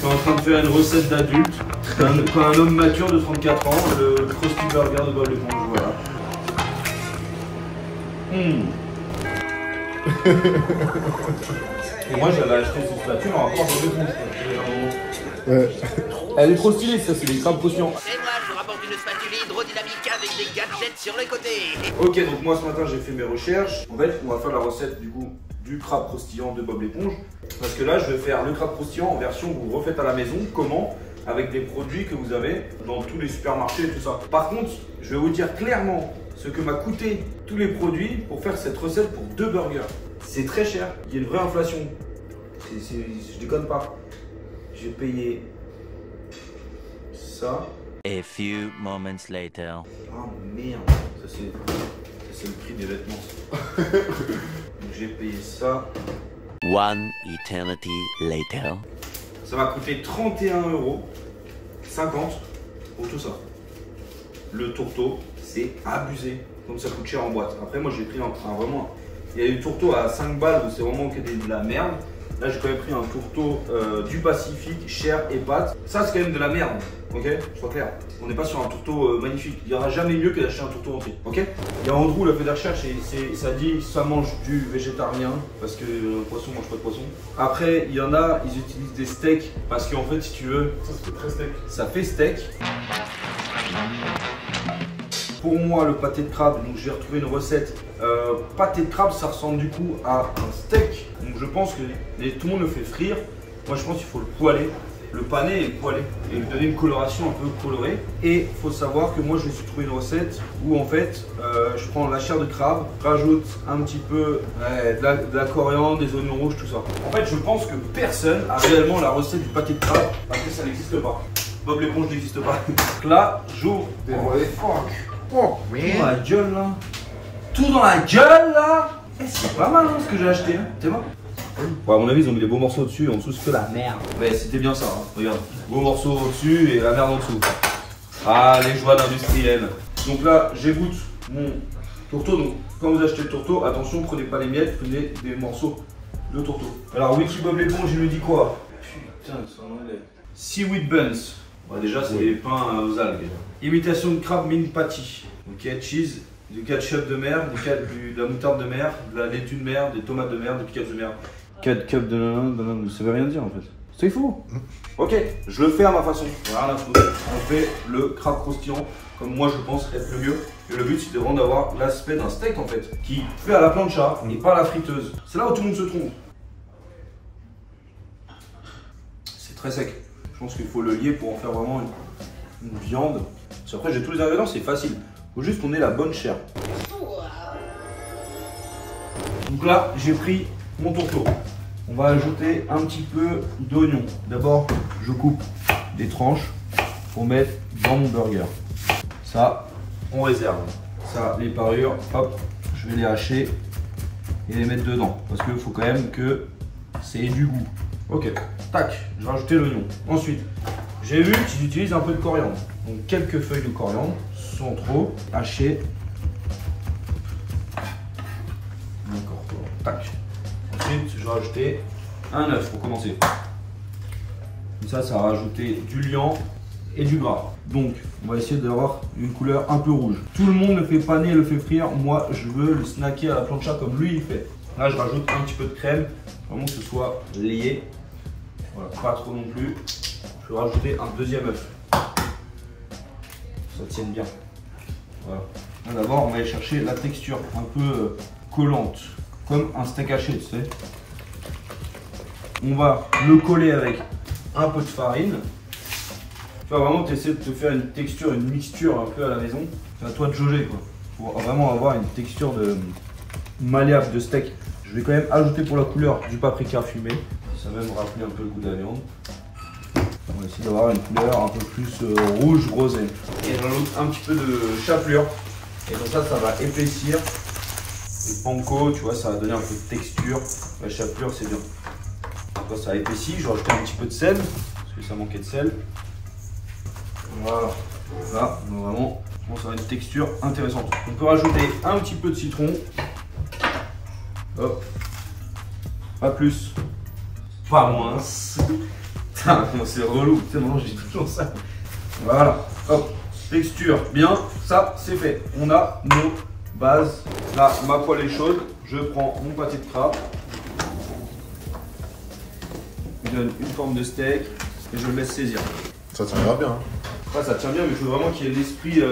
suis en train de faire une recette d'adulte. Quand un homme mature de 34 ans, le Krusty Burger de Bob l'éponge, voilà. Et moi j'avais acheté cette spatule en rapport à Bob l'éponge. Ouais. Elle est trop stylée, ça c'est des crabes croustillants. Et moi, je vous rapporte une spatule hydrodynamique avec des gadgets sur les côtés. Ok, donc moi ce matin j'ai fait mes recherches. En fait, on va faire la recette du coup du crabe croustillant de Bob l'éponge. Parce que là, je vais faire le crabe croustillant en version que vous refaites à la maison. Comment? Avec des produits que vous avez dans tous les supermarchés et tout ça. Par contre, je vais vous dire clairement ce que m'a coûté tous les produits pour faire cette recette pour 2 burgers. C'est très cher, il y a une vraie inflation. Je déconne pas. J'ai payé ça. A few moments later. Ah merde, ça c'est le prix des vêtements. Donc j'ai payé ça. One eternity later. Ça m'a coûté 31,50 € pour tout ça. Le tourteau, c'est abusé, comme ça coûte cher en boîte. Après moi j'ai pris un vraiment... Il y a des tourteaux à 5 balles où c'est vraiment que de la merde. Là j'ai quand même pris un tourteau du Pacifique, chair et pâte. Ça c'est quand même de la merde, ok? Sois clair. On n'est pas sur un tourteau magnifique. Il n'y aura jamais mieux que d'acheter un tourteau entier, ok? Il y a Andrew, il a fait des recherches et ça dit ça mange du végétarien parce que le poisson mange pas de poisson. Après il y en a, ils utilisent des steaks parce qu'en fait si tu veux, Ça fait très steak. ça fait steak. Pour moi, le pâté de crabe, donc j'ai retrouvé une recette. Pâté de crabe, ça ressemble du coup à un steak. Donc je pense que tout le monde le fait frire. Moi, je pense qu'il faut le poêler, le paner et le poêler et lui donner une coloration un peu colorée. Et il faut savoir que moi, je me suis trouvé une recette où en fait, je prends la chair de crabe, rajoute un petit peu de la coriandre, des oignons rouges, tout ça. En fait, je pense que personne a réellement la recette du pâté de crabe parce que ça n'existe pas. Bob l'éponge n'existe pas. Donc là, j'ouvre. Oh, tout dans la gueule là. Tout dans la gueule là. C'est pas mal hein, ce que j'ai acheté. Hein. T'es bon? Bon, à mon avis, ils ont mis des beaux morceaux dessus et en dessous, c'est que la merde. Mais c'était bien ça. Hein. Regarde. Beaux morceaux au-dessus et la merde en dessous. Ah, les joies d'industriel. Donc là, j'égoutte mon tourteau. Donc, quand vous achetez le tourteau, attention, prenez pas les miettes, prenez des morceaux de tourteau. Alors, Wiki Bob l'éponge, il nous dit quoi? Putain, ça en est. Seaweed buns. Bon, déjà, c'est des pains aux algues. Imitation de crabe mini patty. Ok, cheese, du ketchup de mer, de la moutarde de mer, de la laitue de mer, des tomates de mer, des pickles de mer. Ketchup de nanana, ça veut rien dire en fait. C'est fou. Ok, je le fais à ma façon. Voilà, on fait le crabe croustillant comme moi je pense être le mieux. Et le but c'est vraiment d'avoir l'aspect d'un steak en fait, qui fait à la plancha et pas à la friteuse. C'est là où tout le monde se trompe. C'est très sec. Je pense qu'il faut le lier pour en faire vraiment une viande. Parce qu'après j'ai tous les ingrédients, c'est facile. Il faut juste qu'on ait la bonne chair. Donc là, j'ai pris mon tourteau. On va ajouter un petit peu d'oignon. D'abord, je coupe des tranches pour mettre dans mon burger. Ça, on réserve. Ça, les parures, hop, je vais les hacher et les mettre dedans. Parce qu'il faut quand même que ça ait du goût. Ok, tac, je vais rajouter l'oignon. Ensuite, j'ai vu qu'ils utilisent un peu de coriandre. Donc quelques feuilles de coriandre, sans trop, hachées. D'accord, tac. Ensuite, je vais rajouter un œuf pour commencer. Comme ça va rajouter du liant et du gras. Donc, on va essayer d'avoir une couleur un peu rouge. Tout le monde le fait paner, le fait frire. Moi, je veux le snacker à la plancha comme lui il fait. Là, je rajoute un petit peu de crème, vraiment que ce soit lié. Voilà, pas trop non plus. Je vais rajouter un deuxième œuf. Ça tienne bien. Voilà. D'abord, on va aller chercher la texture un peu collante, comme un steak haché, tu sais. On va le coller avec un peu de farine. Tu vas vraiment essayer de te faire une texture, une mixture un peu à la maison. C'est à toi de jauger quoi. Pour vraiment avoir une texture de malléable de steak. Je vais quand même ajouter pour la couleur du paprika fumé. Ça va même rappeler un peu le goût de la viande. On va essayer d'avoir une couleur un peu plus rouge rosé. Et j'ajoute un petit peu de chapelure. Et comme ça va épaissir. Le panko, tu vois, ça va donner un peu de texture. La chapelure, c'est bien. Donc ça a épaissi. Je vais rajouter un petit peu de sel. Parce que ça manquait de sel. Voilà. Là, on va vraiment, ça va avoir une texture intéressante. On peut rajouter un petit peu de citron. Hop. Pas plus. Pas moins. Putain, c'est relou. Tu sais, maintenant, j'ai toujours ça. Voilà. Hop. Texture. Bien. Ça, c'est fait. On a nos bases. Là, ma poêle est chaude. Je prends mon pâté de crabe. Je donne une forme de steak et je le laisse saisir. Ça tiendra bien. Hein. Ouais, ça tient bien, mais il faut vraiment qu'il y ait l'esprit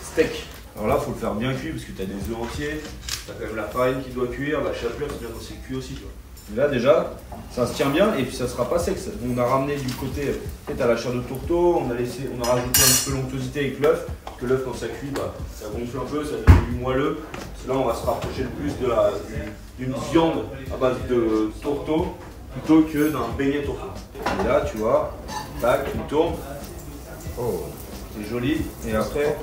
steak. Alors là, il faut le faire bien cuit parce que tu as des œufs entiers, tu as quand même la farine qui doit cuire, la chapelure, c'est bien quand c'est cuit aussi. Tu vois. Et là, déjà, ça se tient bien et puis ça sera pas sec. On a ramené du côté, tu sais, la chair de tourteau, on a rajouté un petit peu l'onctuosité avec l'œuf. Parce que l'œuf, quand ça cuit, bah, ça gonfle un peu, ça devient du moelleux. Là, on va se rapprocher le plus d'une viande à base de tourteau plutôt que d'un beignet tourteau. Et là, tu vois, tac, tu tournes. Oh. C'est joli. Et après,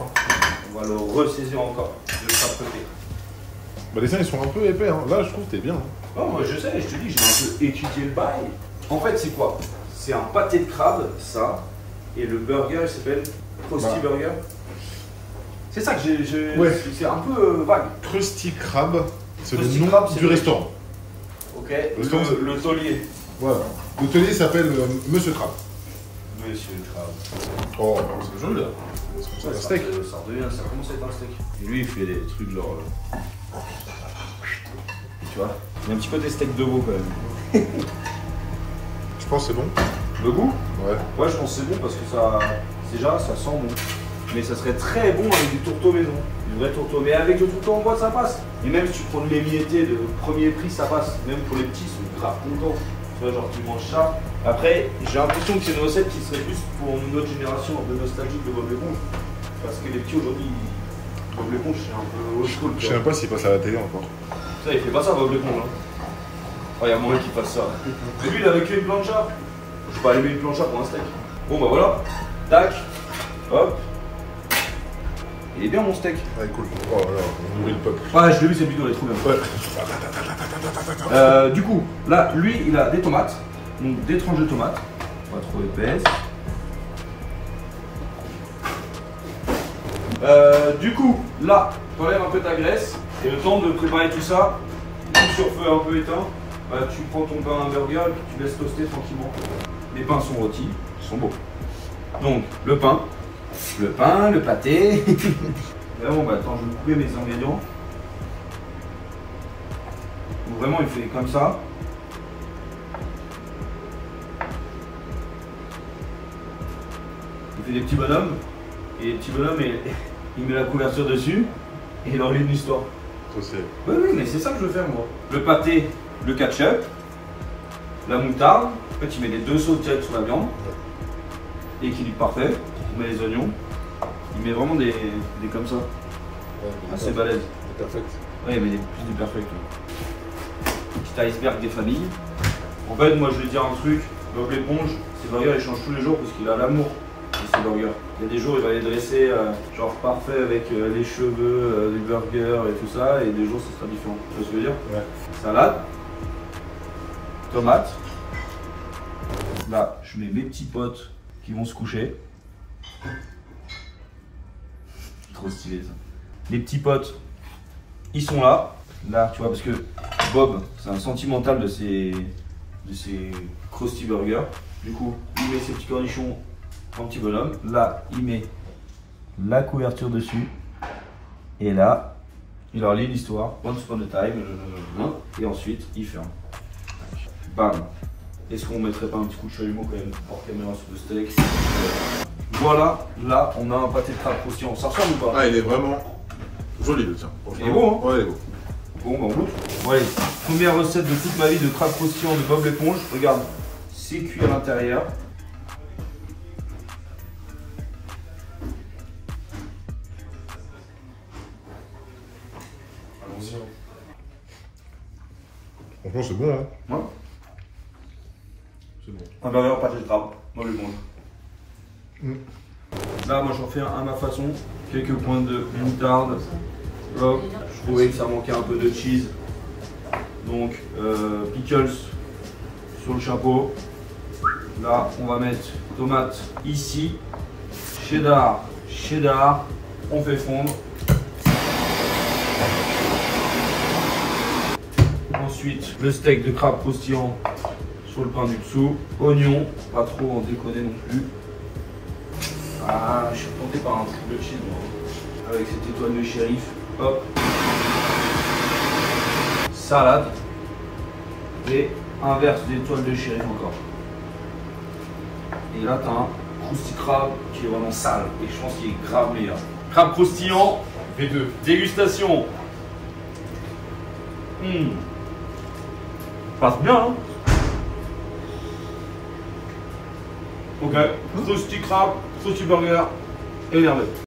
on va le ressaisir encore de chaque côté. Bah les tiens ils sont un peu épais, hein. Là je trouve que t'es bien. Hein. Oh, moi je sais, je te dis, j'ai un peu étudié le bail. En fait, c'est quoi? C'est un pâté de crabe, ça. Et le burger, il s'appelle Krusty Burger. C'est ça que j'ai. Ouais. C'est un peu vague. Krusty Krab, c'est le Krusty nom Krab, c'est du le- restaurant. Ok. Restaurant, Le taulier. Voilà. L'hôtelier s'appelle Monsieur Krab. Monsieur le crabe. Oh, c'est joli là. C'est Ouais, un steak. Ça commence à être un steak. Et lui, il fait des trucs genre. Tu vois, il y a un petit côté steak de veau quand même. Je pense que c'est bon. Le goût? Ouais. Ouais, je pense que c'est bon parce que ça. Déjà, ça sent bon. Mais ça serait très bon avec du tourteau maison. Du vrai tourteau. Mais avec le tourteau en boîte, ça passe. Et même si tu prends de l'émietté de premier prix, ça passe. Même pour les petits, ils sont grave contents. Tu vois, genre tu manges ça. Après, j'ai l'impression que c'est une recette qui serait plus pour notre génération un peu nostalgique de Bob l'éponge. Parce que les petits aujourd'hui, Bob l'éponge, c'est un peu old school. Je sais même pas s'il passe à la télé encore. Ça, il fait pas ça, Bob l'éponge. Hein. Oh, il y a moyen qu'il fasse ça. Mais lui, il avait qu'une plancha. Je vais pas allumer une plancha pour un steak. Bon, bah voilà. Tac. Hop. Il est bien mon steak. Ouais, cool. Oh là là, on nourrit le peuple. Ouais, je l'ai vu, cette vidéo, elle est trop bien. Ouais. Du coup, là, lui, il a des tomates. Donc, des tranches de tomates. Pas trop épaisses. Du coup, là, t'enlèves un peu ta graisse. Et le temps de préparer tout ça, tout sur feu un peu éteint, bah, tu prends ton pain hamburger et puis tu laisses toaster tranquillement. Les pains sont rôtis, ils sont beaux. Donc, le pain, le pâté. Là, bon, bah attends, je vais couper mes ingrédients. Donc, vraiment, il fait comme ça. Il fait des petits bonhommes. Et les petits bonhommes, il met la couverture dessus. Et il enlève l'histoire. Toi c'est. Oui, oui, mais c'est ça que je veux faire, moi. Le pâté, le ketchup, la moutarde. En fait, il met les deux sauces directes sur la viande. Équilibre parfait. Il met les oignons. Il met vraiment des comme ça. Assez balèze. C'est perfect. Ouais, il met plus du perfect. Petit iceberg des familles. En fait, moi, je vais dire un truc. Bob l'éponge, ses burgers, il change tous les jours parce qu'il a l'amour de ses burgers. Il y a des jours, il va les dresser genre parfait avec les cheveux du burger et tout ça. Et des jours, ce sera différent. Tu vois ce que je veux dire? Ouais. Salade. Tomate. Là, je mets mes petits potes qui vont se coucher. Trop stylé ça. Les petits potes, ils sont là. Là, tu vois, parce que Bob, c'est un sentimental de ses Krusty Burgers. Du coup, il met ses petits cornichons en petit bonhomme. Là, il met la couverture dessus. Et là, il leur lit l'histoire. Once upon a time. Et ensuite, il ferme. Bam. Est-ce qu'on mettrait pas un petit coup de chalumeau quand même hors caméra sur le steak? Voilà, là, on a un pâté de crabe croustillant. Ça ressemble ou pas? Ah, il est vraiment joli le tien. Il est beau, hein? Ouais, il est beau. Bon, bah on goûte. Ouais, première recette de toute ma vie de crabe croustillant de Bob l'éponge. Regarde, c'est cuit à l'intérieur. Allons-y. Franchement, c'est bon, hein. Ouais. C'est bon. Un burger pâté de crabe, Bob l'éponge. Là, moi j'en fais un à ma façon. Quelques points de moutarde. Hop. Je trouvais que ça manquait un peu de cheese. Donc, pickles sur le chapeau. Là, on va mettre tomate ici. Cheddar, cheddar. On fait fondre. Ensuite, le steak de crabe croustillant sur faut le pain du dessous. Oignon, pas trop en déconner non plus. Ah, je suis tenté par un triple cheese, moi. Avec cette étoile de shérif. Hop. Salade. Et inverse d'étoile de shérif encore. Et là, t'as un Krusty Krab qui est vraiment sale. Et je pense qu'il est grave meilleur. Crabe croustillant. V2. Dégustation. Passe bien, hein. Ok. Krusty Krab, Krusty Burger. Énervé.